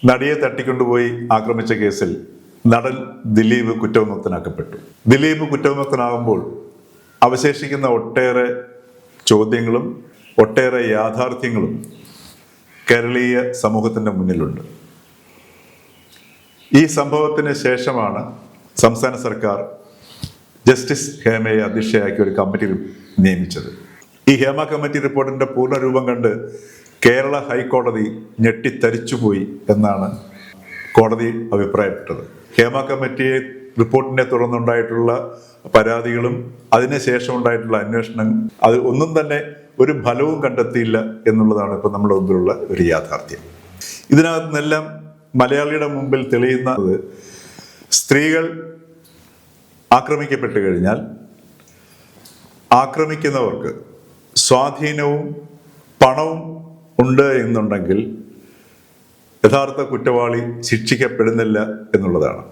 നടിയെ തട്ടിക്കൊണ്ടുപോയി ആക്രമിച്ച കേസിൽ നടൻ ദിലീപ് കുറ്റവിമുക്തനാക്കപ്പെട്ടു. ദിലീപ് കുറ്റവിമുക്തനാകുമ്പോൾ അവശേഷിക്കുന്ന ഒട്ടേറെ ചോദ്യങ്ങളും ഒട്ടേറെ യാഥാർത്ഥ്യങ്ങളും കേരളീയ സമൂഹത്തിൻ്റെ മുന്നിലുണ്ട്. ഈ സംഭവത്തിന് ശേഷമാണ് സംസ്ഥാന സർക്കാർ ജസ്റ്റിസ് ഹേമയെ അധ്യക്ഷയാക്കി ഒരു കമ്മിറ്റി നിയമിച്ചത്. ഈ ഹേമ കമ്മിറ്റി റിപ്പോർട്ടിന്റെ പൂർണ്ണരൂപം കണ്ട് കേരള ഹൈക്കോടതി ഞെട്ടിത്തരിച്ചുപോയി എന്നാണ് കോടതി അഭിപ്രായപ്പെട്ടത്. ഹേമ കമ്മിറ്റി റിപ്പോർട്ടിനെ തുടർന്നുണ്ടായിട്ടുള്ള പരാതികളും അതിനുശേഷം ഉണ്ടായിട്ടുള്ള അന്വേഷണം അത് ഒന്നും തന്നെ ഒരു ഫലവും കണ്ടെത്തിയില്ല എന്നുള്ളതാണ് ഇപ്പോൾ നമ്മുടെ മുമ്പിലുള്ള ഒരു യാഥാർത്ഥ്യം. ഇതിനകത്ത് നിന്നെല്ലാം മലയാളിയുടെ മുമ്പിൽ തെളിയുന്നത് സ്ത്രീകൾ ആക്രമിക്കപ്പെട്ടു കഴിഞ്ഞാൽ ആക്രമിക്കുന്നവർക്ക് സ്വാധീനവും പണവും ഉണ്ട് എന്നുണ്ടെങ്കിൽ യഥാർത്ഥ കുറ്റവാളി ശിക്ഷിക്കപ്പെടുന്നില്ല എന്നുള്ളതാണ്.